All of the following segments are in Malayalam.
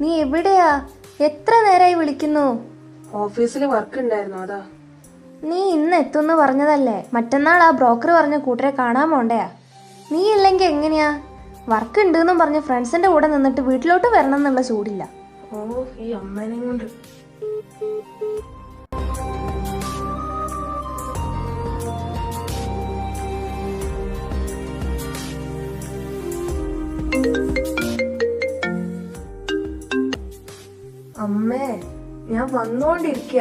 നീ എവിടെയാ? എത്ര നേരമായി വിളിക്കുന്നു? ഓഫീസിൽ വർക്ക് ഉണ്ടായിരുന്നു, അതാ. നീ ഇന്ന് എത്തുമെന്ന് പറഞ്ഞതല്ലേ? മറ്റന്നാൾ ആ ബ്രോക്കർ പറഞ്ഞ കൂട്ടരെ കാണാൻ പോണ്ടയാ. നീ ഇല്ലെങ്കിൽ എങ്ങനെയാ? വർക്ക് ഉണ്ടെന്നും പറഞ്ഞ് ഫ്രണ്ട്സിന്റെ കൂടെ നിന്നിട്ട് വീട്ടിലോട്ട് വരണം എന്നുള്ള ചൂടില്ല. ഓ, ഈ അമ്മേനെ കൊണ്ട്. അമ്മേ, ഞാൻ വന്നോണ്ടിരിക്ക.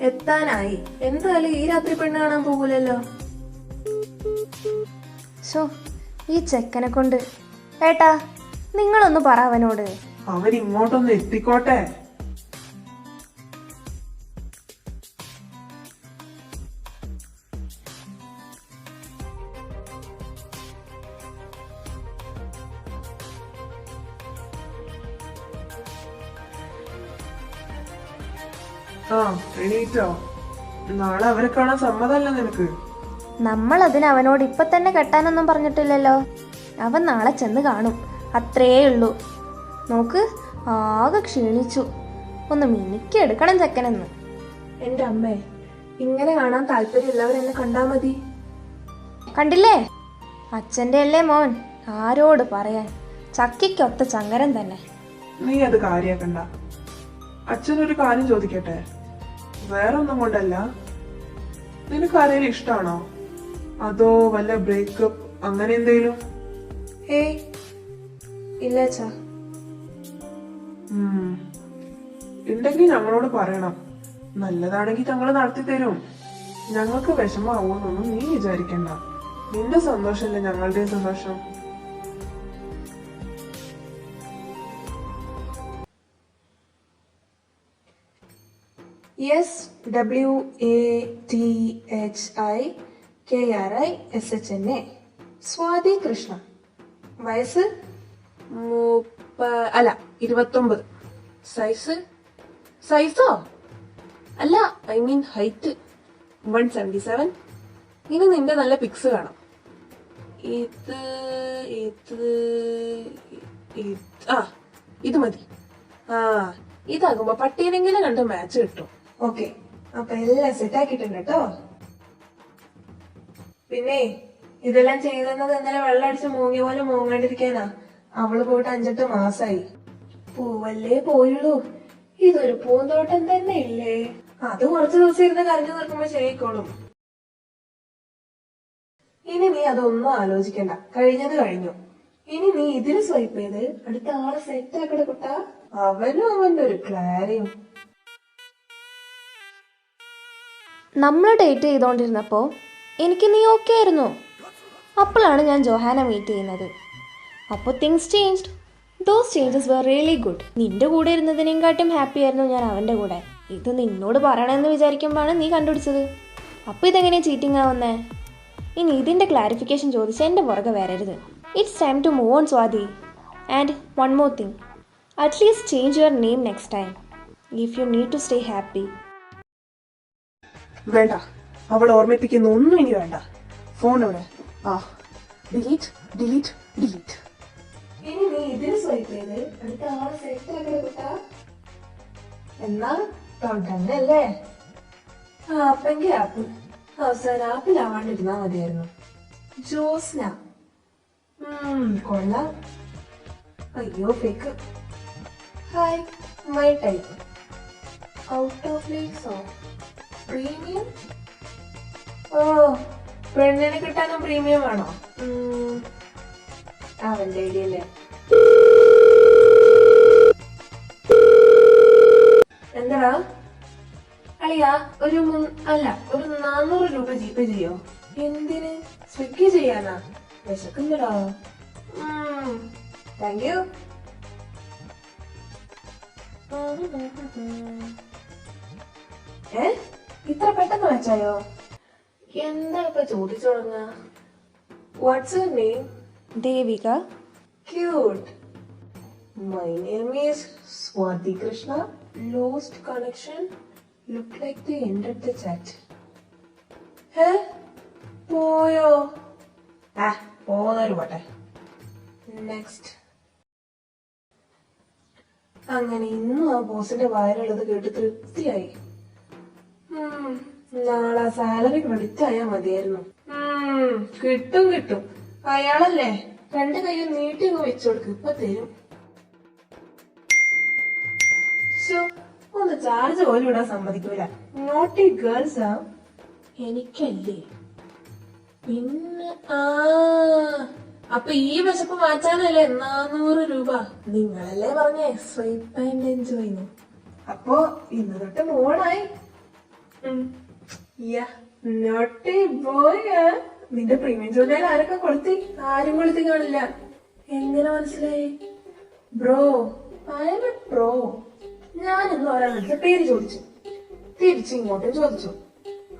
എത്താനായി. എന്തായാലും ഈ രാത്രി പെണ്ണ് കാണാൻ പോകൂലല്ലോ. ഷോ, ഈ ചെക്കനെ കൊണ്ട്. ഏട്ടാ, നിങ്ങളൊന്ന് പറ അവനോട്. അവൻ ഇങ്ങോട്ടൊന്ന് എത്തിക്കോട്ടെ. ആ, എണീറ്റോ? നാളെ അവരെ കാണാൻ സമ്മതല്ല നിനക്ക്? നമ്മൾ അതിന് അവനോട് ഇപ്പൊ തന്നെ കെട്ടാനൊന്നും പറഞ്ഞിട്ടില്ലല്ലോ. അവൻ നാളെ ചെന്ന് കാണും, അത്രേ ഉള്ളൂ. നോക്ക്, ആകെ ക്ഷീണിച്ചു. ഒന്ന് മിനുക്കി എടുക്കണം ചെക്കനെന്ന്. എന്റെ അമ്മേ, ഇങ്ങനെ കാണാൻ താല്പര്യമുള്ളവരെന്നെ കണ്ടാ മതി. കണ്ടില്ലേ, അച്ഛന്റെ അല്ലേ മോൻ, ആരോട് പറയാൻ. ചക്കിക്കൊത്ത ചങ്കരൻ തന്നെ. നീ അത് കാര്യാക്കണ്ട. അച്ഛനൊരു കാര്യം ചോദിക്കട്ടെ? വേറെ ഒന്നും കൊണ്ടല്ല. നിനക്ക് ആരെങ്കിലും ഇഷ്ടാണോ? അതോ വല്ല ബ്രേക്കപ്പ് അങ്ങനെ എന്തേലും? ഏയ് ഇല്ല അച്ഛാ. ഉണ്ടെങ്കിൽ ഞങ്ങളോട് പറയണം. നല്ലതാണെങ്കിൽ ഞങ്ങൾ നടത്തി തരും. ഞങ്ങൾക്ക് വിഷമാവൂന്നൊന്നും നീ വിചാരിക്കണ്ട. നിന്റെ സന്തോഷല്ലേ ഞങ്ങളുടെയും സന്തോഷം. SWATHIKRISHNA. സ്വാതി കൃഷ്ണ. വയസ്സ് 29. സൈസോ അല്ല, ഐ മീൻ ഹൈറ്റ് 177. ഇനി നിന്റെ നല്ല പിക്സ് കാണാം. ഇത് മതി. ഇതാകുമ്പോ പട്ടീനെങ്കിലും കണ്ട് മാച്ച് കിട്ടും. ഓക്കെ, അപ്പൊ എല്ലാം സെറ്റ് ആക്കിയിട്ടുണ്ട് കേട്ടോ. പിന്നെ ഇതെല്ലാം ചെയ്തെന്നത് ഇന്നലെ വെള്ളം അടിച്ച് മൂങ്ങിയ പോലെ മൂങ്ങാണ്ടിരിക്കാനാ. അവള് പോയിട്ട് 5-8 മാസായി. പൂവല്ലേ പോയുള്ളൂ. ഇതൊരു പൂന്തോട്ടം തന്നെ ഇല്ലേ? അത് കുറച്ചു ദിവസം ഇരുന്ന് കരഞ്ഞു നിൽക്കുമ്പോ ശരിക്കോളും. ഇനി നീ അതൊന്നും ആലോചിക്കണ്ട. കഴിഞ്ഞത് കഴിഞ്ഞു. ഇനി നീ ഇതിന് സ്വൈപ്പ് ചെയ്ത് അടുത്ത ആളെ സെറ്റ് ആക്കട കുട്ടാ. അവനും അവന്റെ ഒരു ക്ലാരിയും. നമ്മൾ ഡേറ്റ് ചെയ്തോണ്ടിരുന്നപ്പോ എനിക്ക് നീ ഓക്കെ ആയിരുന്നു. അപ്പോഴാണ് ഞാൻ ജോഹാന മീറ്റ് ചെയ്യുന്നത്. അപ്പോൾ things changed. Those changes were really good. നിന്റെ കൂടെ ഇരുന്നതിനെക്കാട്ടും ഹാപ്പി ആയിരുന്നു ഞാൻ അവന്റെ കൂടെ. ഇത് നിന്നോട് പറയണമെന്ന് വിചാരിക്കുമ്പോഴാണ് നീ കണ്ടുപിടിച്ചത്. അപ്പോൾ ഇതെങ്ങനെയാ ചീറ്റിംഗ് ആവുന്നേ? ഇനി ഇതിന്റെ ക്ലാരിഫിക്കേഷൻ ചോദിച്ച് എന്റെ പുറകെ വരരുത്. It's time to move on Swathi. And one more thing, at least change your name next time if you need to stay happy. വേണ്ട, അവൾ ഓർമ്മിപ്പിക്കുന്ന ഒന്നും ഇനി വേണ്ട. ഫോൺ ഇവിടെ. Delete delete delete. ഇനി നീ ഇതിന് സ്വൈപ്പ് ചെയ്ത് അടുത്ത ആളെ സെറ്റ് ആക്കട കുട്ടാ. എന്നാ തൊണ്ടല്ലേ? ആപ്പെങ്കിൽ ആപ്പിൾ. അവസാനം ആപ്പിളാവാണ്ടിരുന്നാ മതിയായിരുന്നു. ജോസ്ന. കൊള്ളാം. അയ്യോ fake. Hi, my type. Out of ലീക്സോ? പ്രീമിയം? ഓ, പെണ്ണിനെ കിട്ടാനും പ്രീമിയം വേണോ? അവന്റെ ഐഡിയ അല്ലേ. എന്താടാ അളിയാ? ഒരു 400 രൂപ ജിപേ ചെയ്യോ? എന്തിന്? സ്വിഗ്ഗി ചെയ്യാനാ? വിശക്കുന്നടാ. Thank you. ഇത്ര പെട്ടെന്ന് വെച്ചായോ? എന്താ ഇപ്പൊ ചോദിച്ചു തുടങ്ങ? What's your name? Devika. Cute. My name is Swati Krishna. Lost connection. Look like they ended the chat. പോയോ? പോന്നൊരു പോട്ടെ. നെക്സ്റ്റ്. അങ്ങനെ ഇന്നും ആ ബോസിന്റെ വായിലുള്ളത് കേട്ട് തൃപ്തിയായി. നാളെ സാലറി ക്രെഡിറ്റ് ആയാ മതിയായിരുന്നു. കിട്ടും കിട്ടും. അയാളല്ലേ, 2 കൈയും നീട്ടി അങ്ങ് വെച്ചുകൊടുക്ക്, ഇപ്പൊ തരും. ശോ, ഒന്ന് ചാർജ് പോലും ഇടാൻ സമ്മതിക്കൂല. നോട്ടി ഗേൾസാ. എനിക്കല്ലേ. പിന്നെ അപ്പൊ ഈ വിശപ്പ് മാറ്റാനല്ലേ 400 രൂപ. നിങ്ങളല്ലേ പറഞ്ഞേ സ്വൈപ്പ് ആൻഡ് എൻജോയ്. അപ്പൊ ഇന്ന് തൊട്ട് മോണായി. Naughty boy. നിന്റെ പ്രീമിയം ജോലിയിൽ ആരൊക്കെ കൊളുത്തി? ആരും കൊളുത്തി കാണില്ല. എങ്ങനെ മനസ്സിലായി? Bro, I am a pro. ഞാനിന്ന് ഒരാളുടെ പേര് ചോദിച്ചു, തിരിച്ചു ഇങ്ങോട്ടും ചോദിച്ചു.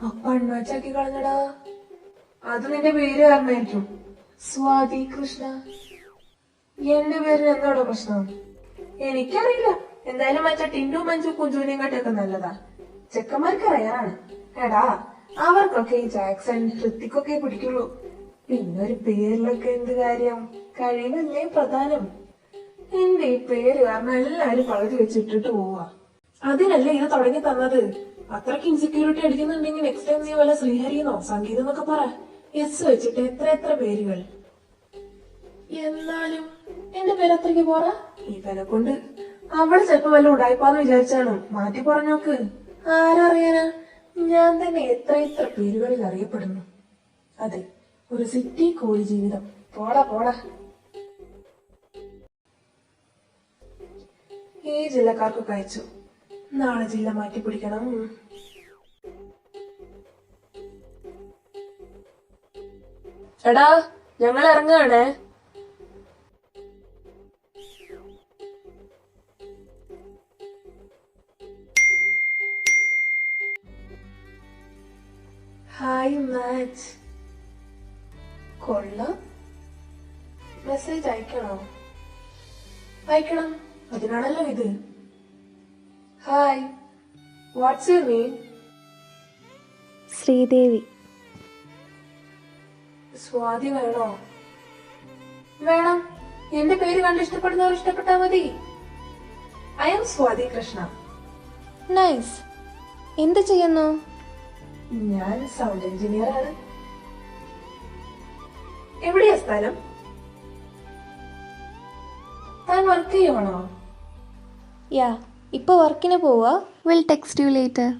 അപ്പൊ അണ്ണാച്ചാക്കി കളഞ്ഞടാ. അത് നിന്റെ പേര് കാരണമായിരിക്കും. സ്വാതി കൃഷ്ണ. എന്റെ പേരിന് എന്താണോ പ്രശ്നം? എനിക്കറിയില്ല. എന്തായാലും മറ്റേ ടിൻഡു മഞ്ജു കുഞ്ചുവിനെയും കാട്ടിയൊക്കെ നല്ലതാ. ചെക്കന്മാർക്ക് റയറാണ്. എടാ, അവർക്കൊക്കെ ഈ ജാക്സൺ ഹൃത്തിക്കൊക്കെ പിടിക്കുള്ളൂ. പിന്നെ ഒരു പേരിലൊക്കെ എന്ത് കാര്യം? കഴിവല്ലേ പ്രധാനം. എന്റെ ഈ പേര് കാരണം എല്ലാരും പകുതി വെച്ചിട്ടിട്ട് പോവാ. അതിനല്ലേ ഇത് തുടങ്ങി തന്നത്. അത്രയ്ക്ക് ഇൻസെക്യൂരിറ്റി അടിക്കുന്നുണ്ടെങ്കിൽ നെക്സ്റ്റ് ടൈം നീ വല്ല ശ്രീഹരിന്നോ സംഗീതം എന്നൊക്കെ പറ. എസ് വെച്ചിട്ട് എത്ര പേരുകൾ. എന്നാലും എന്റെ പേര് അത്രയ്ക്ക് പോരാ. ഇവനെ കൊണ്ട് അവള് ചിലപ്പോ വല്ല ഉടായ്പാന്ന് വിചാരിച്ചാണ്. മാറ്റി പറഞ്ഞോക്ക്. ആരറിയാനാ? ഞാൻ തന്നെ എത്ര പേരുകളിൽ അറിയപ്പെടുന്നു. അതെ, ഒരു സിറ്റി കോഴി ജീവിതം. പോടാ. ഈ ജില്ലക്കാർക്കൊക്കെ അയച്ചു. നാളെ ജില്ല മാറ്റി പിടിക്കണം. എടാ, ഞങ്ങൾ ഇറങ്ങുകയാണേ. Hi match. കൊള്ളാം. മെസ്സേജ് അയക്കണം. അതിനാണല്ലോ ഇത്. Hi, what's your name? Sridevi. Swathi വേണോ? വേണം. എന്റെ പേര് കണ്ട് ഇഷ്ടപ്പെടുന്നവർ ഇഷ്ടപ്പെട്ടാ മതി. I am Swathi Krishna. Nice. എന്ത് ചെയ്യുന്നു? ഞാൻ സൗണ്ട് എഞ്ചിനീയർ ആണ്. എവിടെയാ സ്ഥലം? താൻ വർക്ക് ചെയ്യുവാണോ? യാ, ഇപ്പൊ വർക്കിന് പോവാ. Will text you later.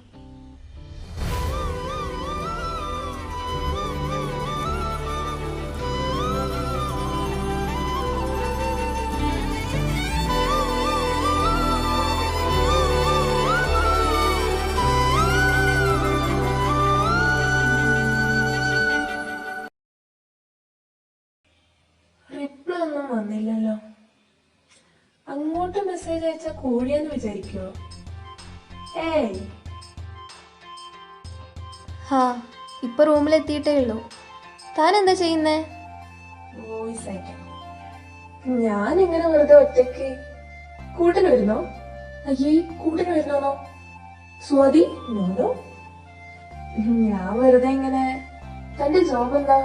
Reply ഒന്നും വന്നില്ലല്ലോ. അങ്ങോട്ട് മെസ്സേജ് അയച്ച കോഴിയെന്ന് വിചാരിക്കോ? ഏയ്. ഹാ, ഇപ്പൊ റൂമിലെത്തിയിട്ടേ ഉള്ളൂ. താൻ എന്താ ചെയ്യുന്നേ? വോയിസ് അയക്കാം. ഞാൻ ഇങ്ങനെ വെറുതെ ഒറ്റയ്ക്ക്. കൂട്ടിന് വരുന്നോ? അയ്യേ, കൂട്ടിന് വരുന്നോന്നോ? സ്വാതി നോനോ. ഞാൻ വെറുതെ ഇങ്ങനെ. തന്റെ ജോബ് എന്താ?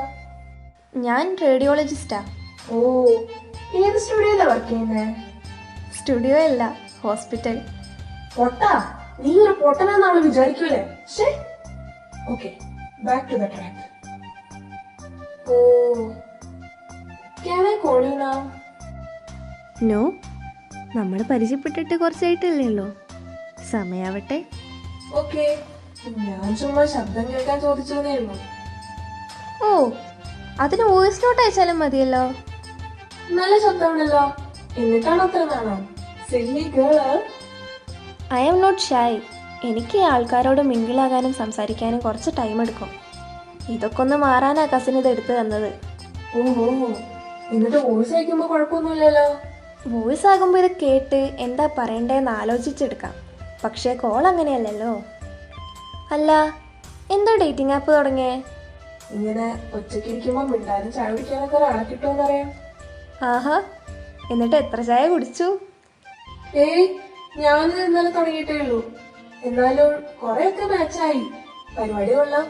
ഞാൻ റേഡിയോളജിസ്റ്റാ. ഓ, ഏത് സ്റ്റുഡിയോയിലാ വർക്ക് ചെയ്യുന്നേ? സ്റ്റുഡിയോ അല്ല, ഹോസ്പിറ്റൽ. പൊട്ടാ, നീ ഒരു പൊട്ടനാന്നാണ് വിചാരിക്കൂലേ? Okay, back to the track. ഓ, can I call you now? No, നമ്മൾ പരിചയപ്പെട്ടിട്ട് കുറച്ചായിട്ടല്ലേ ഉള്ളൂ. സമയാവട്ടെ. ഓക്കെ, ഞാൻ ചുമ്മാ ശബ്ദം കേൾക്കാൻ ചോദിച്ചതേ ഉള്ളൂ. ഓ, അതിന് വോയിസ് നോട്ട് അയച്ചാലും മതിയല്ലോ. നല്ല ശബ്ദമുണ്ടല്ലോ. എന്നിട്ടാണോ അത്ര നാണോ? Silly girl. I am not shy. എനിക്ക് ഈ ആൾക്കാരോട് മിങ്കിളാകാനും സംസാരിക്കാനും കുറച്ച് ടൈം എടുക്കും. ഇതൊക്കെ ഒന്ന് മാറാനാ കസിൻ ഇത് എടുത്തു തന്നത്. ഓഹോ, എന്നിട്ട് വോയിസ് അയക്കുമ്പോ കുഴപ്പമൊന്നുമില്ലല്ലോ. വോയിസ് ആകുമ്പോൾ ഇത് കേട്ട് എന്താ പറയണ്ടേന്ന് ആലോചിച്ചെടുക്കാം. പക്ഷേ കോൾ അങ്ങനെയല്ലല്ലോ. അല്ല, എന്താ ഡേറ്റിംഗ് ആപ്പ് തുടങ്ങിയേ? ഇങ്ങനെ ഒറ്റയ്ക്ക് ഇരിക്കുമ്പോ മിണ്ടാനും ചായ കുടിക്കാനൊക്കെ ഒരാളെ കിട്ടുമെന്നറിയാം. ആഹാ, എന്നിട്ട് എത്ര ചായ കുടിച്ചു? ഏയ്, ഞാനിത് ഇന്നലെ തുടങ്ങിയിട്ടേ ഉള്ളൂ. എന്നാലും കൊറേയൊക്കെ മാച്ചായി. പരിപാടി കൊള്ളാം.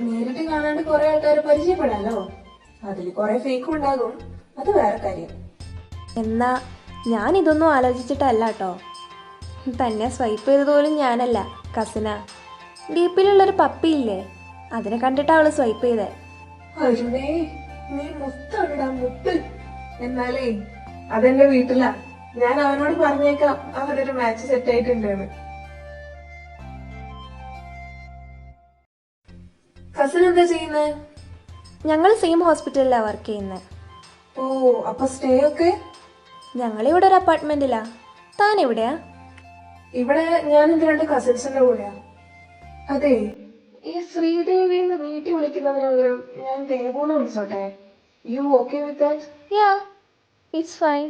നേരിട്ട് കാണാണ്ട് കുറെ ആൾക്കാരെ പരിചയപ്പെടാലോ. അതിൽ കുറെ ഫേക്കും ഉണ്ടാകും, അത് വേറെ കാര്യം. എന്നാ ഞാനിതൊന്നും ആലോചിച്ചിട്ടല്ല കേട്ടോ. തന്നെ സ്വൈപ്പ് ചെയ്തത് പോലും ഞാനല്ല, കസിനാ. ഡീപ്പിലുള്ളൊരു പപ്പിയില്ലേ, അതിനെ കണ്ടിട്ടാണ് അവള് സ്വൈപ്പ് ചെയ്തേ. അരുണേ, നീ മുത്താണിടാ, മുത്ത്. എന്നാലേ അതെന്റെ വീട്ടിലാ. ഞാൻ അവനോട് പറഞ്ഞേക്കാം അവരൊരു മാച്ച് സെറ്റ് ആയിട്ടുണ്ടെന്ന്. കസിൻ എന്താ ചെയ്യുന്നേ? ഞങ്ങൾ സെയിം ഹോസ്പിറ്റലിലാണ് വർക്ക് ചെയ്യുന്നത്. ഓ, അപ്പൊ സ്റ്റേ ഒക്കെ? ഞങ്ങളിവിടെ ഒരു അപ്പാർട്ട്മെന്റിലാ. താൻ എവിടെയാ? ഇവിടെ ഞാൻ എന്റെ 2 കസിൻസിന്റെ കൂടെയാ. അതെ, ഈ ശ്രീദേവിന്ന് വീട്ടിൽ വിളിക്കുന്നതിന് പകരം ഞാൻ ദേവൂന്ന് വിളിച്ചോട്ടെ? You okay with that? Ya, it's fine.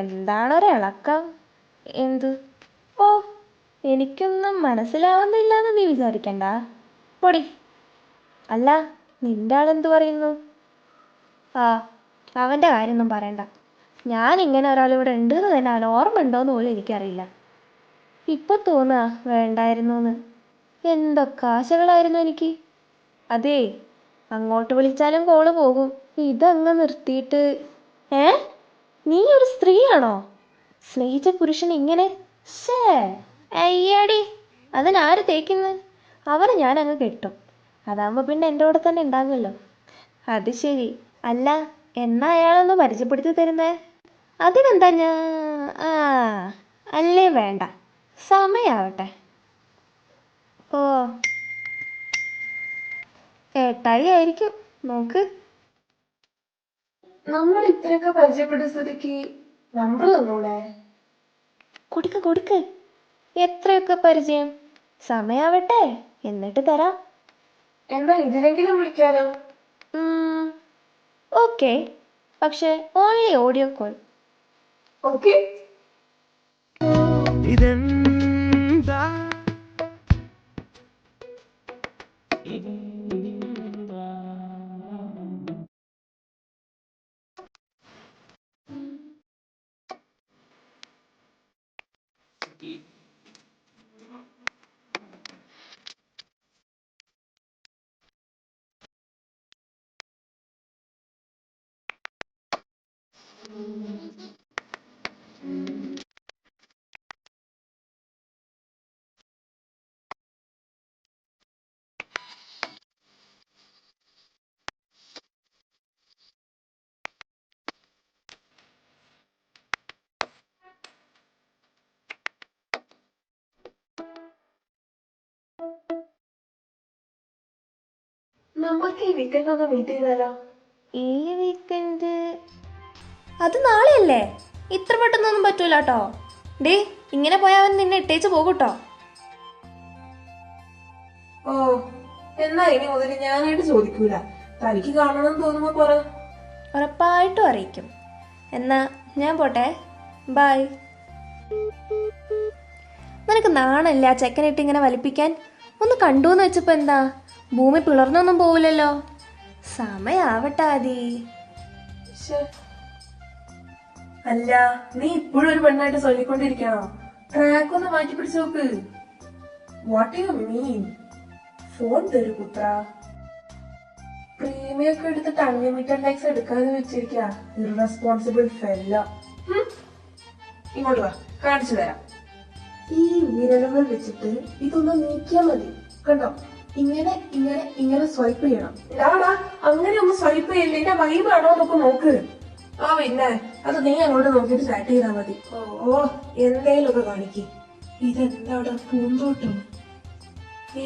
എന്താണൊരിളക്കം? എന്ത്? ഓ, എനിക്കൊന്നും മനസ്സിലാവുന്നില്ലെന്ന് നീ വിചാരിക്കണ്ട. പൊടി. അല്ല, നിന്റെ ആളെന്ത് പറയുന്നു? ആ, അവൻ്റെ കാര്യമൊന്നും പറയണ്ട. ഞാനിങ്ങനെ ഒരാളിവിടെ ഉണ്ടെന്ന് തന്നെ അവൻ ഓർമ്മ ഉണ്ടോയെന്ന് പോലും എനിക്കറിയില്ല. ഇപ്പം തോന്നുക വേണ്ടായിരുന്നു എന്ന്. എന്തൊക്കെ ആശകളായിരുന്നു എനിക്ക്. അതേ, അങ്ങോട്ട് വിളിച്ചാലും കോള് പോകും. ഇതങ്ങ് നിർത്തിയിട്ട്. ഏ, നീ ഒരു സ്ത്രീയാണോ? സ്നേഹിച്ച പുരുഷൻ ഇങ്ങനെ? ശേ, അയ്യാടി, അതിനാര് തേക്കുന്നത്? അവരെ ഞാനങ്ങ് കെട്ടും. അതാകുമ്പോൾ പിന്നെ എൻ്റെ കൂടെ തന്നെ ഉണ്ടാകുമല്ലോ. അത് ശരി. അല്ല, എന്നാ അയാളൊന്ന് പരിചയപ്പെടുത്തി തരുന്നേ? അതിനെന്താ ഞാൻ അല്ലേ വേണ്ട, സമയാവട്ടെ. ഓ, ഏട്ടായി ആയിരിക്കും. നോക്ക്. നമ്മൾ ഇത്രയൊക്കെ പരിചയപ്പെട്ട സ്ഥിതിക്ക് നമ്പർ തന്നൂടെ? കൊടുക്ക് കൊടുക്ക്. എത്രയൊക്കെ പരിചയം. സമയാവട്ടെ, എന്നിട്ട് തരാം. എന്താ ഇതിലെങ്കിലും വിളിക്കാനോ? ഓക്കെ, പക്ഷേ ഓൺലി ഓഡിയോ കോൾ. ഓക്കെ. നമുക്ക് ഈ വീക്കെൻഡ് ഒന്ന് മീറ്റ് ചെയ്താലോ? ഈ വീക്കെൻഡ്? അത് നാളെയല്ലേ? ഇത്ര പെട്ടെന്നൊന്നും പറ്റൂല കേട്ടോ. ഡേ, ഇങ്ങനെ പോയാൽ അവൻ നിന്നെ ഇട്ടേച്ച് പോകൂട്ടോ. ഓ, എന്നാ ഇനി മുതൽ ഞാനായിട്ട് ചോദിക്കൂല. തനിക്ക് കാണണം തോന്നുമ്പോ പറ. ഉറപ്പായിട്ടും അറിയിക്കും. എന്നാ ഞാൻ പോട്ടെ. ബൈ. നിനക്ക് നാണല്ലേ ആ ചെക്കനിട്ട് ഇങ്ങനെ വലിപ്പിക്കാൻ? ഒന്ന് കണ്ടൂന്ന് വെച്ചപ്പോൾ എന്താ? ഭൂമി പിളർന്നൊന്നും പോവില്ലല്ലോ. സമയാവട്ടെ ആദി. ശ്ശെ. അല്ല, നീ ഇപ്പോഴും ഒരു പെണ്ണായിട്ട് ചൊല്ലിക്കൊണ്ടിരിക്കണോ? ട്രാക്ക് ഒന്ന് മാറ്റി പിടിച്ചു നോക്ക്. What you mean? ഫോൺ തരൂ പുത്ര. പ്രീമിയം ഒക്കെ എടുത്തിട്ട് അൺലിമിറ്റഡ് ലൈക്സ് എടുക്കാതെ വെച്ചിരിക്ക. ഇറസ്പോൺസിബിൾ ഫെല്ല. ഇങ്ങോട്ട് വാ, കാണിച്ചു തരാം. ഈ വിരലുകൾ വെച്ചിട്ട് ഇതൊന്ന് നീക്കിയാ മതി. കണ്ടോ, ഇങ്ങനെ ഇങ്ങനെ ഇങ്ങനെ സ്വൈപ്പ് ചെയ്യണം. ഡാടാ, അങ്ങനെ ഒന്ന് സ്വൈപ്പ് ചെയ്യില്ല. എന്റെ വൈബാണോ എന്നൊക്കെ നോക്ക്. ആ പിന്നെ, അത് നീ അങ്ങോട്ട് നോക്കിയിട്ട് ചാറ്റ് ചെയ്താ മതി. ഓ, എന്തേലും ഒക്കെ കാണിക്ക്. ഇതെന്താടാ പൂന്തോട്ടം?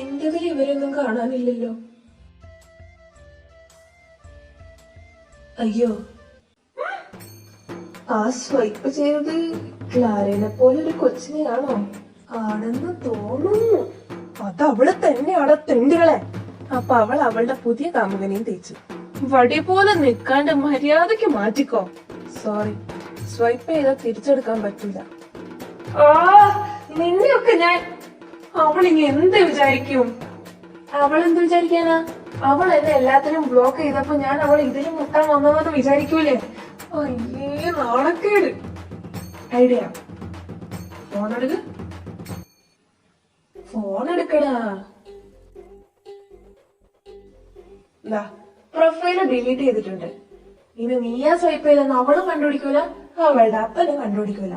എന്റെതിൽ ഇവരൊന്നും കാണാനില്ലല്ലോ. അയ്യോ, ആ സ്വൈപ്പ് ചെയ്തത് ക്ലാരനെ പോലെ ഒരു കൊച്ചിനെയാണോ? ആണെന്ന് തോന്നുന്നു. അത് അവള് തന്നെയാണ് തെണ്ടുകളെ. അപ്പൊ അവൾ അവളുടെ പുതിയ കാമുകനെയും തേച്ചു. വടി പോലെ നിൽക്കാണ്ട് മര്യാദക്ക് മാറ്റിക്കോ. സോറി, സ്വൈപ്പ് ചെയ്താൽ തിരിച്ചെടുക്കാൻ പറ്റില്ല. ആ, നിന്നെയൊക്കെ ഞാൻ. അവളിനി എന്ത് വിചാരിക്കും? അവൾ എന്ത് വിചാരിക്കാനാ? അവൾ എന്നെ എല്ലാത്തിനും ബ്ലോക്ക് ചെയ്തപ്പോ ഞാൻ അവൾ ഇതിലും മുട്ടാൻ വന്നതെന്ന് വിചാരിക്കൂലേ? അയ്യേ, നാണക്കേട്. ഐഡിയ, ഫോണെടുക്ക്. ഫോൺ എടുക്കടാ. പ്രൊഫൈല് ഡിലീറ്റ് ചെയ്തിട്ടുണ്ട്. ഇനി നീയാ സ്വൈപ്പ് ചെയ്തെന്ന് അവളും കണ്ടുപിടിക്കൂല, അവളുടെ അപ്പനും കണ്ടുപിടിക്കൂല.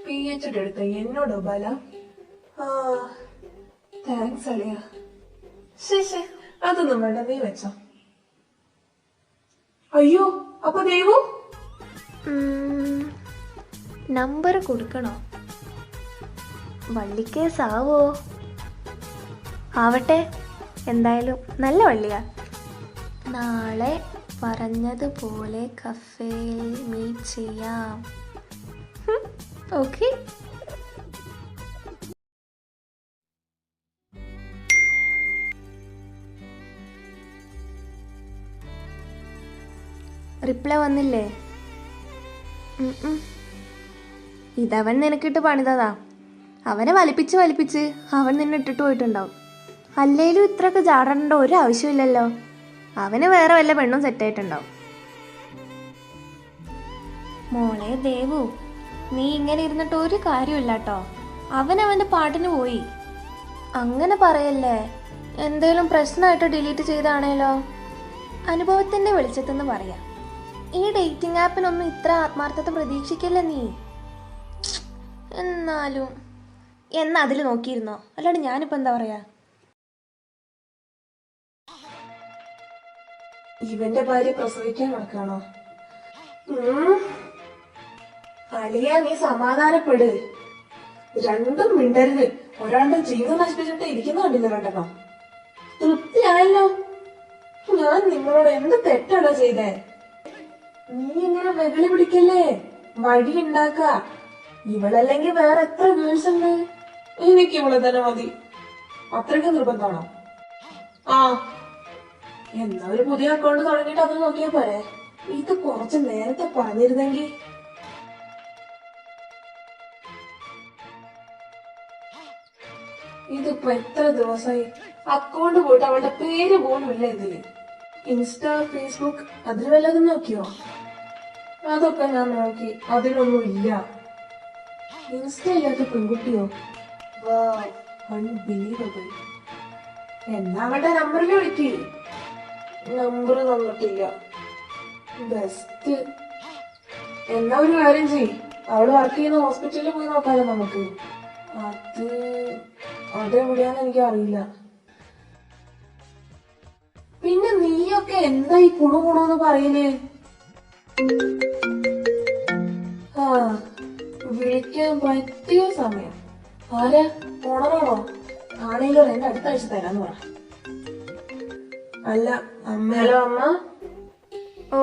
PhD എടുത്ത എന്നോടോ ബല? ആ, താങ്ക്സ് അളിയ. ശേ, അതൊന്നും വേണ്ട, നീ വെച്ചോ. അയ്യോ, അപ്പൊ ദേവു നമ്പർ കൊടുക്കണോ? വള്ളിക്കേസാവോ? ആവട്ടെ, എന്തായാലും നല്ല വള്ളിയാ. നാളെ പറഞ്ഞതുപോലെ കഫേയിൽ മീറ്റ് ചെയ്യാം. ഓക്കെ. റിപ്ലൈ വന്നില്ലേ? ഇതവൻ നിനക്കിട്ട് പണിതതാ. അവനെ വലിപ്പിച്ച് അവൻ നിന്നെ ഇട്ടിട്ട് പോയിട്ടുണ്ടാവും. അല്ലേലും ഇത്രയൊക്കെ ചാടേണ്ട ഒരു ആവശ്യമില്ലല്ലോ. അവന് വേറെ വല്ല പെണ്ണും സെറ്റായിട്ടുണ്ടാവും. മോളെ ദേവു, നീ ഇങ്ങനെ ഇരുന്നിട്ട് ഒരു കാര്യമില്ല കേട്ടോ. അവന്റെ പാട്ടിന് പോയി. അങ്ങനെ പറയല്ലേ. എന്തേലും പ്രശ്നമായിട്ട് ഡിലീറ്റ് ചെയ്താണേലോ. അനുഭവത്തിന്റെ വെളിച്ചത്തെന്ന് പറയാം. ഈ ഡേറ്റിംഗ് ആപ്പിനൊന്നും ഇത്ര ആത്മാർത്ഥത പ്രതീക്ഷിക്കില്ല നീ. എന്നാലും അതിൽ നോക്കിയിരുന്നോ? അല്ലാണ്ട് ഞാനിപ്പോ എന്താ പറയാ? ഇവന്റെ ഭാര്യ പ്രസവിക്കാൻ നടക്കാണോ? അളിയ, നീ സമാധാനപ്പെട്. രണ്ടും മിണ്ടരുത്. ഒരാളുടെ ജീവിതം നശിപ്പിച്ചിട്ട് ഇരിക്കുന്ന കണ്ടില്ല രണ്ടെണ്ണം. തൃപ്തിയായല്ലോ. ഞാൻ നിങ്ങളോട് എന്ത് തെറ്റാണോ ചെയ്തേ? നീ ഇങ്ങനെ വെകളി പിടിക്കല്ലേ. വഴി ഉണ്ടാക്ക. ഇവളല്ലെങ്കിൽ വേറെ എത്ര ഗേൾസ് ഉണ്ട്? എനിക്ക് ഇവളെ തന്നെ മതി. അത്രയ്ക്ക് നിർബന്ധമാണോ? ആ, എന്നാ ഒരു പുതിയ അക്കൗണ്ട് തുടങ്ങിയിട്ട് അത് നോക്കിയാ പോരെ? ഇത് കുറച്ച് നേരത്തെ പറഞ്ഞിരുന്നെങ്കിൽ. ഇതിപ്പോ എത്ര ദിവസമായി അക്കൗണ്ട് പോയിട്ട് അവളുടെ പേര് പോലും ഇല്ല ഇതില്. ഇൻസ്റ്റ, ഫേസ്ബുക്ക് അതിൽ വല്ലതും നോക്കിയോ? അതൊക്കെ ഞാൻ നോക്കി, അതിലൊന്നും ഇല്ല. ഇൻസ്റ്റ ഇല്ലാത്ത പെൺകുട്ടിയോ? അൺബിലീവബിൾ. എന്നാ അവളുടെ നമ്പറിൽ വിളിക്ക്. നമ്പർ തന്നിട്ടില്ല. ബെസ്റ്റ്. എന്നാ ഒരു കാര്യം ചെയ്, അവള് വർക്ക് ചെയ്യുന്ന ഹോസ്പിറ്റലിൽ പോയി നോക്കാലോ നമുക്ക്. അതെവിടെയാന്ന് എനിക്ക് അറിയില്ല. പിന്നെ നീയൊക്കെ എന്താ ഈ കുണുകുണോന്ന് പറയല്? ആ, വിളിക്കാൻ പറ്റിയ സമയം. ആരാ? ഓണറാണോ? ആണെങ്കിലും റെന്റ് അടുത്ത ആഴ്ച തരാന്ന് പറ. അല്ല, അമ്മ. ഹലോ അമ്മ. ഓ,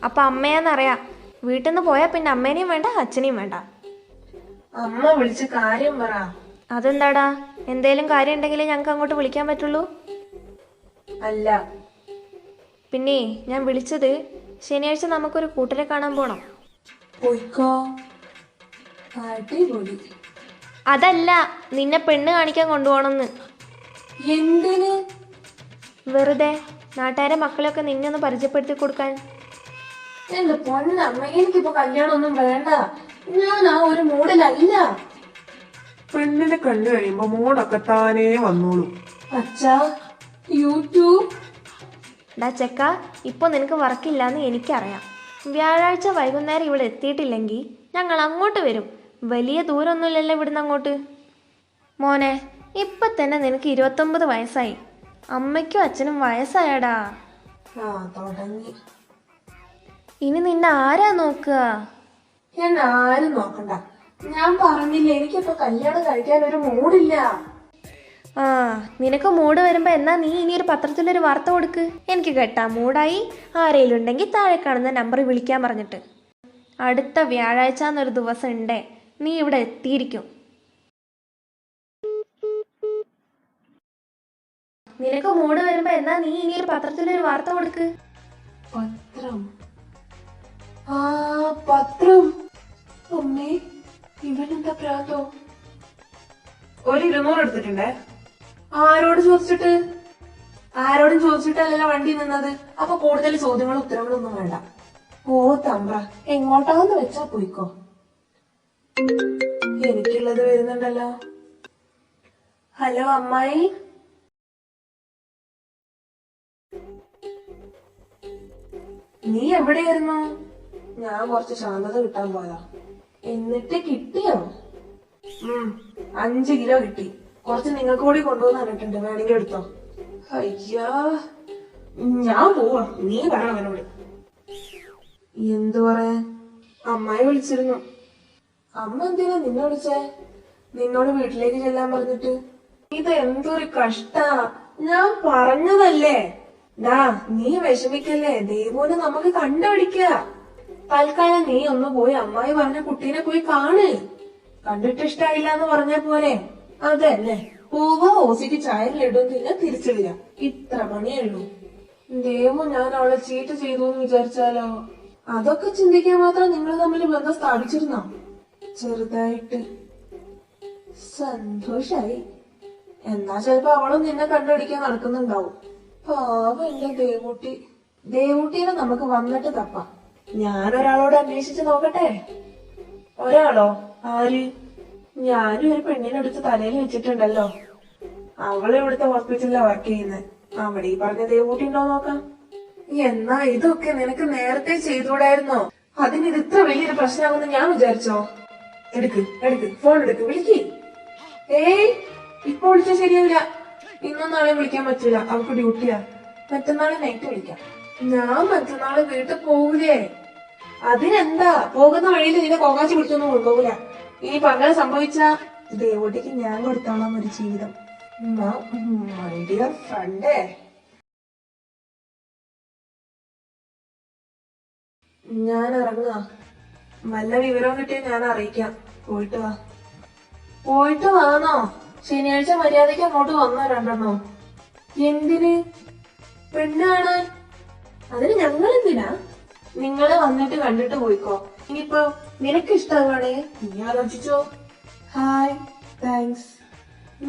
അപ്പൊ അമ്മയാന്നറിയാം. വീട്ടിൽ നിന്ന് പോയാ പിന്നെ അമ്മേനെയും വേണ്ട അച്ഛനെയും വേണ്ട. അമ്മ വിളിച്ച് കാര്യം പറ. അതെന്താടാ? എന്തേലും കാര്യം ഉണ്ടെങ്കിലേ ഞങ്ങൾക്ക് അങ്ങോട്ട് വിളിക്കാൻ പറ്റുള്ളൂ. അല്ല, പിന്നെ ഞാൻ വിളിച്ചത് ശനിയാഴ്ച നമുക്കൊരു കൂട്ടരെ കാണാൻ പോണം. പോയിക്കോ. അടിപൊളി. അതല്ല, നിന്നെ പെണ്ണ് കാണിക്കാൻ കൊണ്ടുപോകണമെന്ന്. എന്തിന്? വെറുതെ നാട്ടുകാരെ മക്കളെയൊക്കെ നിന്നെ ഒന്ന് പരിചയപ്പെടുത്തി കൊടുക്കാൻ. എന്റെ പൊന്നമ്മ, എനിക്കിപ്പോ കല്യാണം ഒന്നും വേണ്ട. ഞാൻ ആ ഒരു മൂഡിലല്ല. പെണ്ണിനെ കണ്ടു കഴിയുമ്പോ മൂടൊക്കെ താനേ വന്നോളൂ. അച്ഛാ, യൂട്യൂബ്. ഡാ ചെക്ക, ഇപ്പൊ നിനക്ക് വർക്കില്ലാന്ന് എനിക്കറിയാം. വ്യാഴാഴ്ച വൈകുന്നേരം ഇവിടെ എത്തിയിട്ടില്ലെങ്കിൽ ഞങ്ങൾ അങ്ങോട്ട് വരും. വലിയ ദൂരമൊന്നുമില്ലല്ലോ ഇവിടുന്ന് അങ്ങോട്ട്. മോനെ, ഇപ്പൊ തന്നെ നിനക്ക് 29 വയസ്സായി. അമ്മയ്ക്കും അച്ഛനും വയസ്സായടാ. തുടങ്ങി. ഇനി നിന്നെ ആരാ നോക്കുക? എന്നെ ആരും നോക്കണ്ട. ഞാൻ പറഞ്ഞില്ലേ, എനിക്കിപ്പോ കല്യാണം കഴിക്കാൻ ഒരു മൂഡില്ല. ആ, നിനക്ക് മൂഡ് വരുമ്പോ എന്നാ നീ ഇനി ഒരു പത്രത്തിലൊരു വാർത്ത കൊടുക്ക്. എനിക്ക് കേട്ടാ മൂടായി, ആരെങ്കിലും ഉണ്ടെങ്കിൽ താഴെ കാണുന്ന നമ്പറിൽ വിളിക്കാൻ പറഞ്ഞിട്ട്. അടുത്ത വ്യാഴാഴ്ച എന്നൊരു ദിവസം ഉണ്ടേ നീ ഇവിടെ എത്തിയിരിക്കും. നിനക്ക് മൂഡ് വരുമ്പോ എന്നാ നീ ഇനി ഒരു പത്രത്തിലൊരു വാർത്ത കൊടുക്ക്. പത്രം. ആ, പത്രം. അമ്മേ, ഇവനെന്താ പ്രാന്തോ? ഒരു 200 എടുത്തിട്ടുണ്ടേ. ആരോട് ചോദിച്ചിട്ട്? ആരോടും ചോദിച്ചിട്ടല്ലല്ലോ വണ്ടി നിന്നത്. അപ്പൊ കൂടുതൽ ചോദ്യങ്ങളും ഉത്തരങ്ങളൊന്നും വേണ്ട. ഓ തമ്പ്ര, എങ്ങോട്ടാന്ന് വെച്ചാ പോയിക്കോ. എനിക്കുള്ളത് വരുന്നുണ്ടല്ലോ. ഹലോ അമ്മായി. നീ എവിടെയായിരുന്നു? ഞാൻ കുറച്ച് ശാന്തത കിട്ടാൻ പോയതാ. എന്നിട്ട് കിട്ടിയോ? 5 കിലോ കിട്ടി. കുറച്ച് നിങ്ങൾക്ക് കൂടി കൊണ്ടുവന്ന് പറഞ്ഞിട്ടുണ്ട്, വേണമെങ്കിൽ എടുത്തോ. അയ്യാ, ഞാൻ പോവാ. നീ പറ അവനോട്. എന്തു പറയാ? അമ്മായി വിളിച്ചിരുന്നു. അമ്മ എന്തിനാ നിന്നെ വിളിച്ചേ? നിന്നോട് വീട്ടിലേക്ക് ചെല്ലാൻ പറഞ്ഞിട്ട്. ഇത് എന്തൊരു കഷ്ടാ. ഞാൻ പറഞ്ഞതല്ലേ. ഡാ, നീ വിഷമിക്കല്ലേ. ദേവുവിനെ നമുക്ക് കണ്ടുപിടിക്ക. തൽക്കാലം നീ ഒന്ന് പോയി അമ്മായി പറഞ്ഞ കുട്ടീനെ പോയി കാണ്. കണ്ടിട്ട് ഇഷ്ടായില്ല എന്ന് പറഞ്ഞ പോലെ. അതന്നെ, പോവാ, ഓസിക്ക് ചായലിടും, പിന്നെ തിരിച്ചു വരാം. ഇത്ര പണിയേ ഉള്ളൂ. ദേവു ഞാൻ അവളെ ചീറ്റ് ചെയ്തു എന്ന് വിചാരിച്ചാലോ? അതൊക്കെ ചിന്തിക്കാൻ മാത്രം നിങ്ങൾ തമ്മിൽ ബന്ധം സ്ഥാപിച്ചിരുന്നോ? ചെറുതായിട്ട്. സന്തോഷായി. എന്നാ ചിലപ്പോ അവളും നിന്നെ കണ്ടുപിടിക്കാൻ നടക്കുന്നുണ്ടാവും. പാവം എന്റെ ദേവൂട്ടി. ദേവൂട്ടിനെ നമുക്ക് വന്നിട്ട് തപ്പാം. ഞാനൊരാളോട് അന്വേഷിച്ച് നോക്കട്ടെ. ഒരാളോ? ആര്? ഞാനും ഒരു പെണ്ണിനെടുത്ത് തലയിൽ വെച്ചിട്ടുണ്ടല്ലോ. അവള് ഇവിടുത്തെ ഹോസ്പിറ്റലിലാണ് വർക്ക് ചെയ്യുന്നത്. അവിടെ ഈ പറഞ്ഞ ദേവൂട്ടി ഉണ്ടോ നോക്കാം. എന്നാ ഇതൊക്കെ നിനക്ക് നേരത്തെ ചെയ്തുകൂടായിരുന്നോ? അതിന് ഇത് ഇത്ര വലിയൊരു പ്രശ്നമാകുമെന്ന് ഞാൻ വിചാരിച്ചോ? എടുക്ക്, ഫോൺ എടുക്ക്, വിളിക്ക്. ഏയ്, ഇപ്പൊ വിളിച്ചാൽ ശരിയാവില്ല. ഇന്നും നാളെ വിളിക്കാൻ പറ്റൂല, അവൾക്ക് ഡ്യൂട്ടിയാ. മറ്റന്നാളെ നൈറ്റ് വിളിക്കാം. ഞാൻ മറ്റന്നാള് വീട്ടിൽ പോകൂലേ? അതിനെന്താ, പോകുന്ന വഴിയിൽ നിന്നെ കോകാച്ചി പിടിച്ചൊന്നും കൊണ്ടുപോകൂല. ഇനിയിപ്പൊ അങ്ങനെ സംഭവിച്ചാ ദേവൂട്ടിക്ക് ഞാൻ കൊടുത്തോളാം ഒരു ജീവിതം. മൈ ഡിയർ ഫ്രണ്ടേ, ഞാൻ ഇറങ്ങുക. വല്ല വിവരവും കിട്ടിയാൽ ഞാൻ അറിയിക്കാം. പോയിട്ട് വാ. പോയിട്ട് വാന്നോ? ശനിയാഴ്ച മര്യാദയ്ക്ക് അങ്ങോട്ട് വന്നോ രണ്ടെണ്ണോ? എന്തിന്? പെണ്ണ് കാണാൻ. അതിന് ഞങ്ങൾ എന്തിനാ? നിങ്ങള് വന്നിട്ട് കണ്ടിട്ട് പോയിക്കോ. ഇനിയിപ്പോ നിനക്ക് ഇഷ്ടമാണേ നീ ആലോചിച്ചോ. Hi, thanks.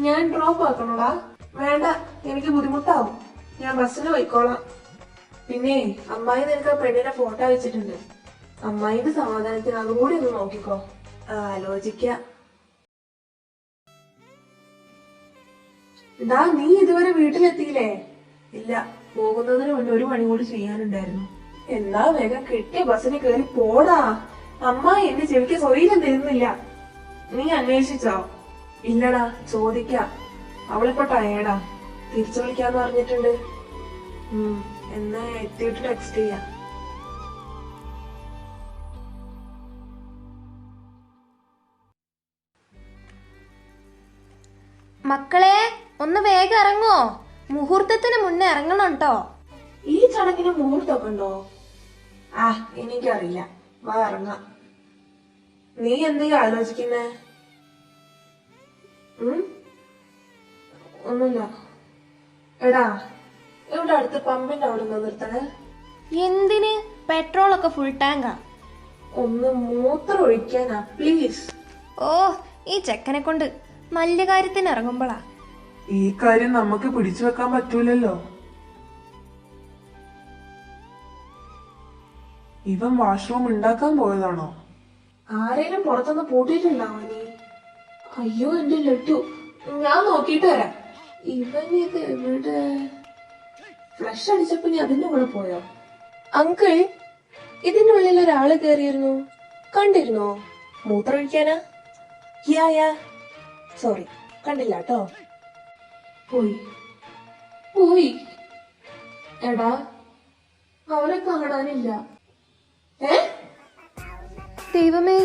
ഞാൻ ഡ്രോപ്പ് ആക്കണോടാ? വേണ്ട, എനിക്ക് ബുദ്ധിമുട്ടാവും. ഞാൻ ബസ്സിന് പോയിക്കോളാം. പിന്നെ അമ്മായി നിനക്ക് ആ പെണ്ണിന്റെ ഫോട്ടോ അയച്ചിട്ടുണ്ട്. അമ്മായിന്റെ സമാധാനത്തിന് അതുകൂടി ഒന്ന് നോക്കിക്കോ. ആലോചിക്ക. നീ ഇതുവരെ വീട്ടിലെത്തിയില്ലേ? ഇല്ല, പോകുന്നതിന് മുന്നേ ഒരു പണി കൂടി ചെയ്യാനുണ്ടായിരുന്നു. എന്നാ വേഗം കിട്ടിയ ബസ്സിന് കയറി പോടാ. അമ്മായി എന്റെ ചെവിക്ക് സ്വൈര്യം തരുന്നില്ല. നീ അന്വേഷിച്ചോ? ഇല്ലടാ, ചോദിക്കാം. അവളിപ്പോ ടയേർഡാ. തിരിച്ചു വിളിക്കാന്ന് പറഞ്ഞിട്ടുണ്ട്. എന്നാ എത്തിയിട്ട് ടെക്സ്റ്റ് ചെയ്യാം. മക്കളെ, ഒന്ന് വേഗം ഇറങ്ങോ. മുഹൂർത്തത്തിന് മുന്നേ ഇറങ്ങണം കേട്ടോ. ഈ ചടങ്ങിന് മുഹൂർത്തമൊക്കെ ഉണ്ടോ? എനിക്കറിയില്ല. വാ, ഇറങ്ങാം. നീ എന്തെങ്കിലും ആലോചിക്കുന്നേ? ഒന്നുമില്ല. എടാ, ഇവിടെ അടുത്ത് പമ്പിന്റെ അവിടെ നിന്ന് നിർത്തണേ. എന്തിന്? പെട്രോളൊക്കെ ഫുൾ ടാങ്കാ. ഒന്ന് മൂത്രം ഒഴിക്കാനാ, പ്ലീസ്. ഓ, ഈ ചെക്കനെ കൊണ്ട് നല്ല കാര്യത്തിന് ഇറങ്ങുമ്പോളാ. ഈ കാര്യം നമുക്ക് പിടിച്ചു വെക്കാൻ പറ്റൂലല്ലോ. ഇവൻ വാഷ്റൂം ഉണ്ടാക്കാൻ പോയതാണോ? ആരേലും പുറത്തുനിന്ന് പൂട്ടിയിട്ടുണ്ടാവോ നീ? അയ്യോ എന്റെ ലഡ്ഡു, ഞാൻ നോക്കിയിട്ട് വരാം. ഇവൻ ഇത് എവിടെ? ഫ്ലഷ് അടിച്ചപ്പോ നീ അതിന്റെ കൂടെ പോയോ? അങ്കിൾ, ഇതിന്റെ ഉള്ളിൽ ഒരാള് കയറിയിരുന്നു, കണ്ടിരുന്നോ? മൂത്രമൊഴിക്കാനാ? യാ സോറി, കണ്ടില്ല കേട്ടോ. പോയി പോയി. എടാ, അവനെ കാണാനില്ല. ദൈവമേ,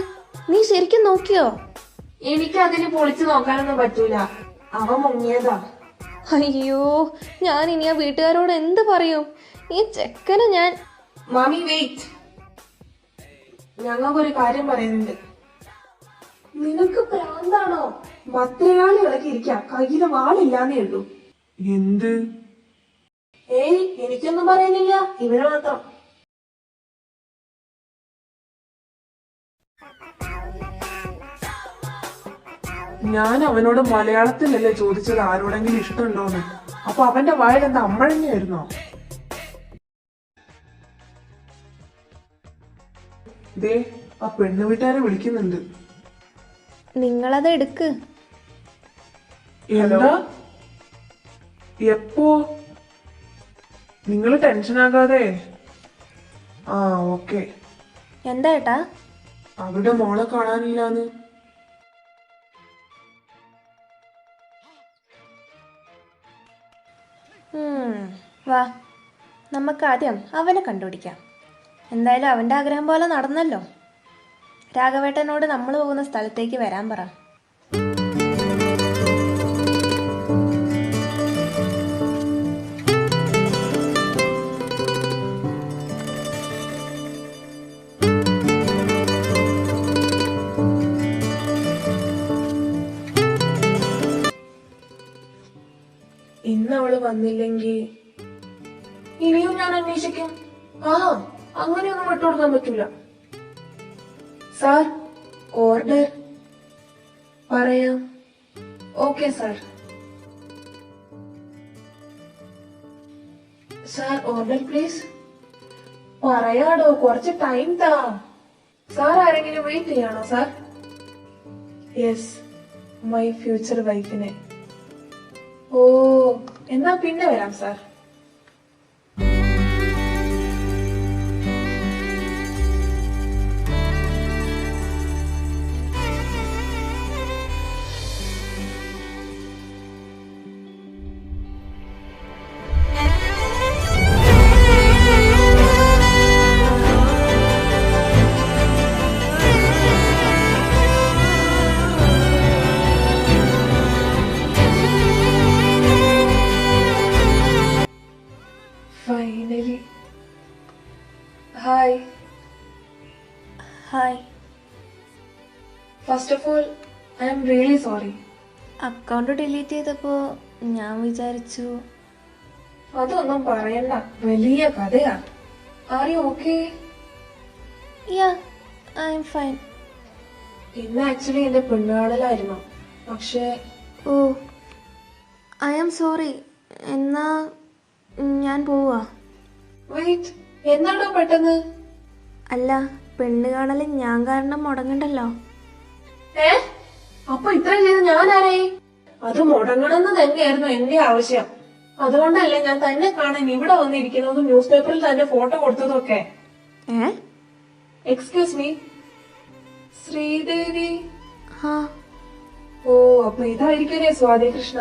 നീ ശരിക്കും നോക്കിയോ? എനിക്ക് അതിന് പൊളിച്ചു നോക്കാനൊന്നും പറ്റൂല, അവ മുങ്ങിയതാ. അയ്യോ, ഞാൻ ഇനി ആ വീട്ടുകാരോട് എന്ത് പറയും? ഈ ചെക്കന് ഞാൻ... മാമി വെയിറ്റ്, ഞങ്ങൾക്കൊരു കാര്യം പറയുന്നുണ്ട്. നിനക്ക് പ്രാന്താണോ? ഭദ്രകാളി ഇളക്കി ഇരിക്കാം, കയ്യില് വാളില്ലാന്നേ ഉള്ളൂ. എന്ത്? ഏയ്, എനിക്കൊന്നും പറയുന്നില്ല, ഇവര് മാത്രം. ഞാൻ അവനോട് മലയാളത്തിലല്ലേ ചോദിച്ചത് ആരോടെങ്കിലും ഇഷ്ടമുണ്ടോന്ന്. അപ്പൊ അവന്റെ വായിൽ എന്താ അമ്മഴങ്ങയായിരുന്നോ? ദേ, ആ പെണ്ണു വീട്ടുകാരെ വിളിക്കുന്നുണ്ട്. നിങ്ങളത് എടുക്ക്. എന്താ? എപ്പോ? നിങ്ങൾ ടെൻഷനാകാതെ. ആ, ഓക്കെ. എന്താ ഏട്ടാ? അവിടെ മോളെ കാണാനില്ലാന്ന്. വാ, നമുക്കാദ്യം അവനെ കണ്ടുപിടിക്കാം. എന്തായാലും അവൻ്റെ ആഗ്രഹം പോലെ നടന്നല്ലോ. രാഘവേട്ടനോട് നമ്മൾ പോകുന്ന സ്ഥലത്തേക്ക് വരാൻ പറ. ഇന്ന് അവള് വന്നില്ലെങ്കിൽ ഇനിയും ഞാൻ അന്വേഷിക്കും. അങ്ങനെയൊന്നും വിട്ടുകൊടുക്കാൻ പറ്റൂല. സാർ, ഓർഡർ പറയാം. Okay sir. Sir, order please. പറയാടോ, കുറച്ച് ടൈം താ. സാർ ആരെങ്കിലും വെയിറ്റ് ചെയ്യാണോ സാർ? യെസ്, മൈ ഫ്യൂച്ചർ വൈഫിനെ. ഓ, എന്നാ പിന്നെ വരാം sir. Finally. Hi. Hi. First of all, I am really sorry. Account delete ചെയ്തപ്പോൾ ഞാൻ വിചാരിച്ചു... അതൊന്നും പറയണ്ട, വലിയ കഥയാ. Are you okay? Ya, I am fine. ഇന്ന് ആക്ച്വലി എന്റെ പെണ്ണുകാണലായിരുന്നു, പക്ഷേ... ഓ, ഐ ആം സോറി. എന്നാ ഞാൻ പോവാ. വെയിറ്റ്, എന്നാണോ പെട്ടെന്ന്? അല്ല, പെണ്ണ് കാണൽ ഞാൻ കാരണം മുടങ്ങണ്ടല്ലോ. അപ്പൊ ഇത്രയും ചെയ്ത് ഞാൻ ആരായി? അത് മുടങ്ങണമെന്ന് തന്നെയായിരുന്നു എന്റെ ആവശ്യം. അതുകൊണ്ടല്ലേ ഞാൻ തന്നെ കാണാൻ ഇവിടെ വന്നിരിക്കുന്നതും ന്യൂസ് പേപ്പറിൽ തന്നെ ഫോട്ടോ കൊടുത്തതും ഒക്കെ. Excuse me, Sridevi. ഓ, അപ്പൊ ഇതായിരിക്കും സ്വാതി കൃഷ്ണ.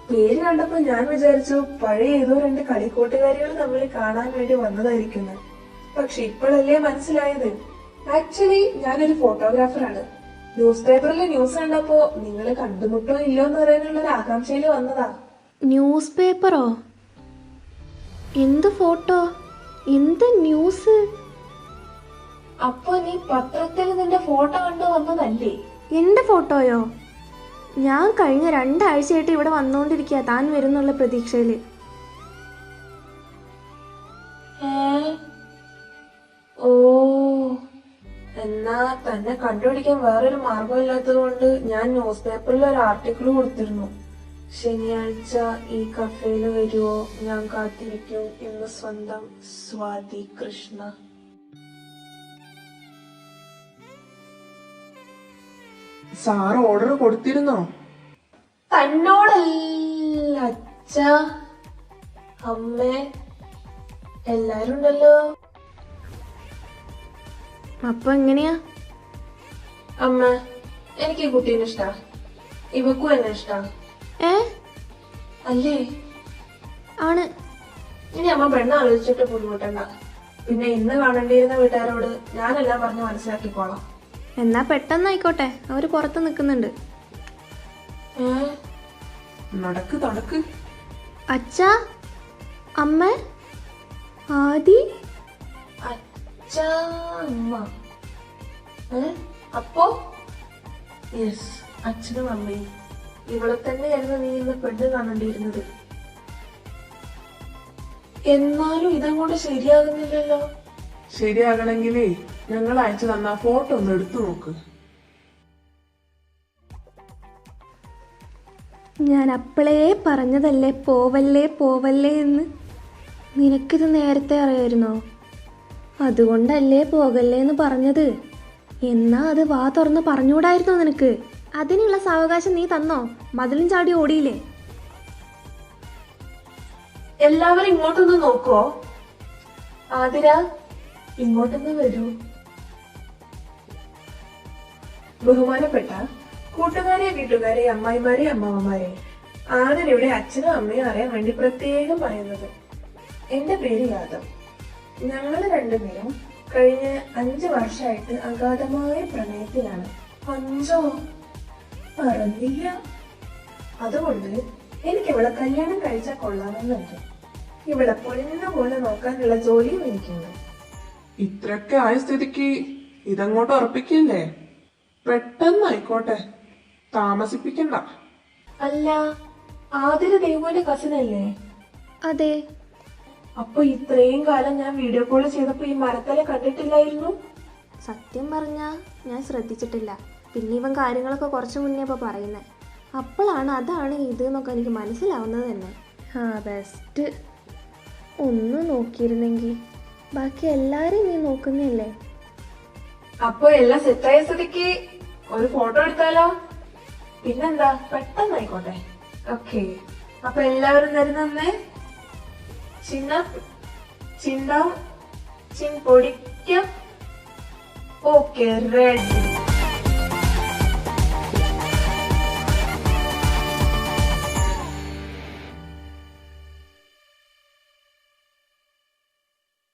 പേര് കണ്ടപ്പോ ഞാൻ വിചാരിച്ചു പഴയ ഏതോ രണ്ട് കളിക്കൂട്ടുകാരികൾ തമ്മിൽ കാണാൻ വേണ്ടി വന്നതായിരിക്കുന്നു. പക്ഷെ ഇപ്പോഴല്ലേ മനസ്സിലായത്, ആക്ച്വലി ഞാനൊരു ഫോട്ടോഗ്രാഫറാണ്. ന്യൂസ് പേപ്പറിൽ ന്യൂസ് കണ്ടപ്പോ നിങ്ങൾ കണ്ടുമുട്ടോ ഇല്ലോ എന്ന് പറയാനുള്ള ഒരു ആകാംക്ഷയില് വന്നതാ. ന്യൂസ് പേപ്പറോ? എന്ത് ഫോട്ടോ, എന്ത് ന്യൂസ്? അപ്പൊ നീ പത്രത്തിൽ നിന്റെ ഫോട്ടോ കണ്ടു വന്നതല്ലേ? എന്റെ ഫോട്ടോയോ? ഞാൻ കഴിഞ്ഞ 2 ആഴ്ചയായിട്ട് ഇവിടെ വന്നുകൊണ്ടിരിക്കുക താൻ വരുന്നുള്ള പ്രതീക്ഷയില്. ഓ, എന്നാ തന്നെ കണ്ടുപിടിക്കാൻ വേറൊരു മാർഗം ഇല്ലാത്തത് കൊണ്ട് ഞാൻ ന്യൂസ് പേപ്പറിൽ ഒരു ആർട്ടിക്കിൾ കൊടുത്തിരുന്നു. ശനിയാഴ്ച ഈ കഫേയില് വരുവോ, ഞാൻ കാത്തിരിക്കും, ഇന്ന് സ്വന്തം സ്വാതി കൃഷ്ണ. സാറ് ഓർഡർ കൊടുത്തിരുന്നോ? തന്നോടല്ല അച്ഛ, അമ്മേ, എല്ലാരും ഉണ്ടല്ലോ. അപ്പൊ എങ്ങനെയാ? അമ്മ, എനിക്ക് ഈ കുട്ടീനെ ഇഷ്ടാ, ഇവക്കും എന്നെ ഇഷ്ടാ. ഏ അല്ലേ? ആണ്. ഇനി അമ്മ പെണ്ണ് ആലോചിച്ചിട്ട് ബുദ്ധിമുട്ടണ്ട. പിന്നെ ഇന്ന് കാണേണ്ടിയിരുന്ന വീട്ടുകാരോട് ഞാനെല്ലാം പറഞ്ഞ് മനസ്സിലാക്കിക്കോളാം. എന്നാ പെട്ടെന്നായിക്കോട്ടെ, അവര് പുറത്ത് നിൽക്കുന്നുണ്ട്. നടക്ക് നടക്ക്. അച്ഛാ, അമ്മ, ആദി. അച്ഛ, അമ്മ. അപ്പോ യെസ്, അച്ഛനും അമ്മയും. ഇവളെ തന്നെയായിരുന്നു നീ ഇന്ന് പെണ്ണ് കാണേണ്ടിയിരുന്നത്. എന്നാലും ഇതങ്ങോട്ട് ശരിയാകുന്നില്ലല്ലോ. ശരിയാകണമെങ്കിലേ ഞങ്ങൾ അയച്ചു തന്ന ഫോട്ടോ ഒന്ന് എടുത്തു നോക്ക്. ഞാൻ അപ്പളേ പറഞ്ഞതല്ലേ പോവല്ലേ പോവല്ലേ എന്ന്. നിനക്കിത് നേരത്തെ അറിയായിരുന്നോ? അതുകൊണ്ടല്ലേ പോകല്ലേ എന്ന് പറഞ്ഞത്. എന്നാ അത് വാ തുറന്ന് പറഞ്ഞുകൂടായിരുന്നോ നിനക്ക്? അതിനുള്ള സാവകാശം നീ തന്നോ? മതിലും ചാടി ഓടിയില്ലേ? എല്ലാവരും ഇങ്ങോട്ടൊന്ന് നോക്കുവോ? ആതിര, ഇങ്ങോട്ടൊന്ന് വരൂ. ബഹുമാനപ്പെട്ട കൂട്ടുകാരെ, വീട്ടുകാരെ, അമ്മായിമാരെ, അമ്മാവന്മാരെ, ആതിരയുടെ അച്ഛനും അമ്മയും അറിയാൻ വേണ്ടി പ്രത്യേകം പറയുന്നത്. എന്റെ പേര് യാദവ്. ഞങ്ങള് രണ്ടുപേരും കഴിഞ്ഞ 5 വർഷമായിട്ട് അഗാധമായ പ്രണയത്തിലാണ്. 5ഓ? പറഞ്ഞില്ല. അതുകൊണ്ട് എനിക്ക് ഇവളെ കല്യാണം കഴിച്ചാൽ കൊള്ളാമെന്നുണ്ട്. ഇവളെ പൊന്നു പോലെ നോക്കാനുള്ള ജോലിയും എനിക്കുണ്ട്. ഇത്രയൊക്കെ ആയ സ്ഥിതിക്ക് ഇതങ്ങോട്ട് ഉറപ്പിക്കില്ലേ? പെട്ടെന്നായിക്കോട്ടെ, താമസിപ്പിക്കണ്ട. അല്ല, ആതിര ദേവുവിന്റെ കസിനല്ലേ? അതെ. അപ്പൊ ഇത്രയും കാലം ഞാൻ വീഡിയോ കോൾ ചെയ്തപ്പോ ഈ മരത്തല കണ്ടിട്ടില്ലായിരുന്നു? സത്യം പറഞ്ഞാ ഞാൻ ശ്രദ്ധിച്ചിട്ടില്ല. പിന്നെ ഇവൻ കാര്യങ്ങളൊക്കെ കുറച്ച് മുന്നേ ഇപ്പൊ പറയുന്നേ. അപ്പോഴാണ് അതാണ് ഇത് എന്നൊക്കെ എനിക്ക് മനസ്സിലാവുന്നത് തന്നെ. ബെസ്റ്റ്. ഒന്ന് നോക്കിയിരുന്നെങ്കിൽ. ബാക്കി എല്ലാരും നീ നോക്കുന്നില്ലേ? അപ്പൊ എല്ലാം സെറ്റായ സ്ഥിതിക്ക് ഒരു ഫോട്ടോ എടുത്താലോ? പിന്നെന്താ, പെട്ടെന്നായിക്കോട്ടെ. ഓക്കെ, അപ്പൊ എല്ലാവരും തരുന്നേ. ചിന്ന ചിന്ത ചിൻ പൊടിക്ക. Okay, ready.